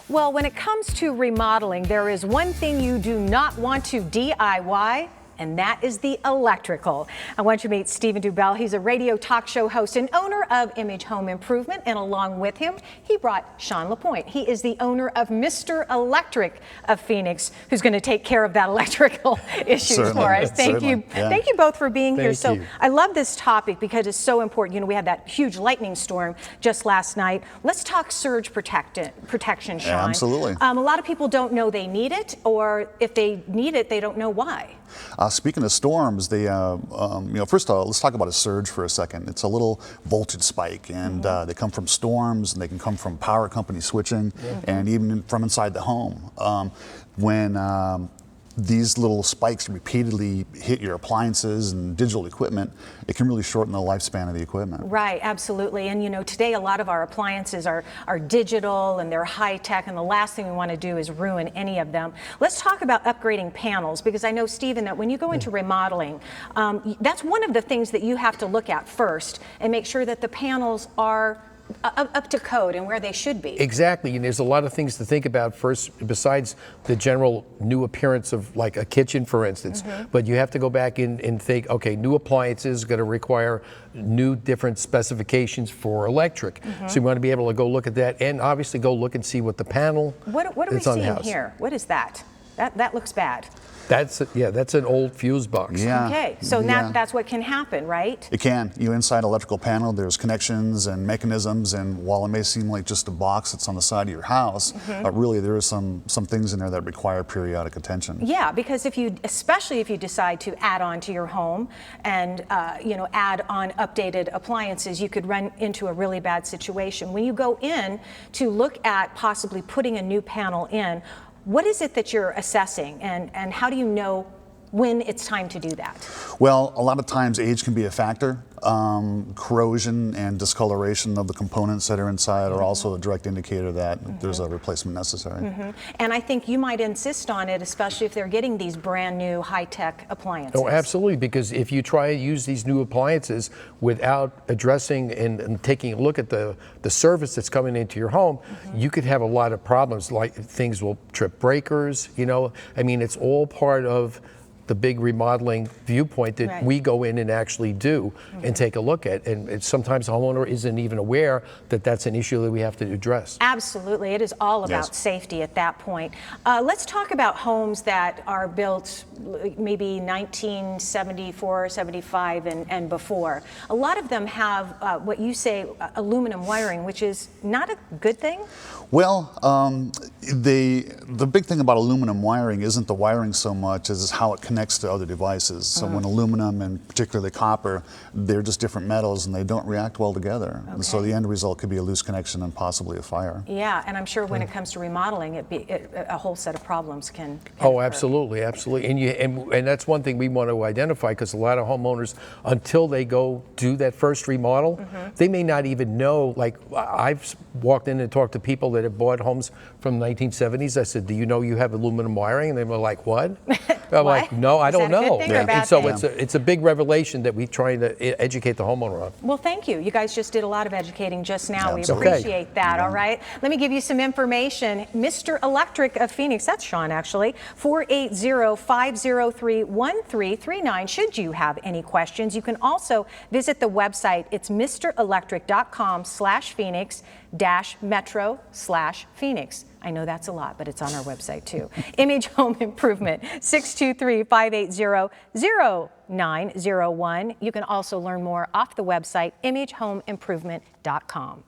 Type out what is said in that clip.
Well, when it comes to remodeling, there is one thing you do not want to DIY, and that is the electrical. I want you to meet Stephen Deubel. He's a radio talk show host and owner of Image Home Improvement, and along with him, he brought Sean LaPointe. He is the owner of Mr. Electric of Phoenix, who's going to take care of that electrical issues for us. Thank you. Yeah. Thank you both for being here. Thank you. I love this topic because it's so important. You know, we had that huge lightning storm just last night. Let's talk surge protection, Sean. Yeah, absolutely. A lot of people don't know they need it, or if they need it, they don't know why. Speaking of storms, they, first of all, let's talk about a surge for a second. It's a little voltage spike, and they come from storms, and they can come from power company switching, and even from inside the home. When these little spikes repeatedly hit your appliances and digital equipment, it can really shorten the lifespan of the equipment. Right, absolutely. And you know, today a lot of our appliances are digital and they're high tech, and the last thing we want to do is ruin any of them. Let's talk about upgrading panels, because I know, Stephen, that when you go into remodeling, that's one of the things that you have to look at first and make sure that the panels are up to code and where they should be. Exactly, and there's a lot of things to think about first, besides the general new appearance of like a kitchen, for instance. But you have to go back in and think, okay, new appliances are going to require new different specifications for electric. So you want to be able to go look at that, and obviously go look and see what the panel What are we is on the seeing house. here? What is that? That looks bad. That's an old fuse box. Yeah. Okay, so that's what can happen, right? It can. Inside electrical panel, there's connections and mechanisms, and while it may seem like just a box that's on the side of your house, really there are some things in there that require periodic attention. Yeah, because especially if you decide to add on to your home and add on updated appliances, you could run into a really bad situation. When you go in to look at possibly putting a new panel in, what is it that you're assessing, and how do you know when it's time to do that? Well, a lot of times age can be a factor. Corrosion and discoloration of the components that are inside are also a direct indicator that there's a replacement necessary. And I think you might insist on it, especially if they're getting these brand new high-tech appliances. Oh, absolutely, because if you try to use these new appliances without addressing and taking a look at the service that's coming into your home, you could have a lot of problems, like things will trip breakers, I mean, it's all part of the big remodeling viewpoint that we go in and actually do and take a look at. And sometimes the homeowner isn't even aware that that's an issue that we have to address. Absolutely. It is all about safety at that point. Let's talk about homes that are built maybe 1974, 75 and before. A lot of them have what you say aluminum wiring, which is not a good thing. Well, the big thing about aluminum wiring isn't the wiring so much as how it connects to other devices. So when aluminum and particularly copper, they're just different metals and they don't react well together. And so the end result could be a loose connection and possibly a fire. Yeah, and I'm sure when it comes to remodeling, a whole set of problems can Oh, occur. absolutely, absolutely. And that's one thing we want to identify, because a lot of homeowners, until they go do that first remodel, they may not even know. Like, I've walked in and talked to people that have bought homes from the 1970s. I said, do you know you have aluminum wiring? And they were like, what? I'm like, no, I don't know. And so it's a big revelation that we try to educate the homeowner on. Well, thank you. You guys just did a lot of educating just now. We appreciate that, all right? Let me give you some information. Mr. Electric of Phoenix, that's Sean actually, 480-503-1339. Should you have any questions, you can also visit the website. It's mrelectric.com/Phoenix-metro/Phoenix. I know that's a lot, but it's on our website too. Image Home Improvement, 623-580-0901. You can also learn more off the website, imagehomeimprovement.com.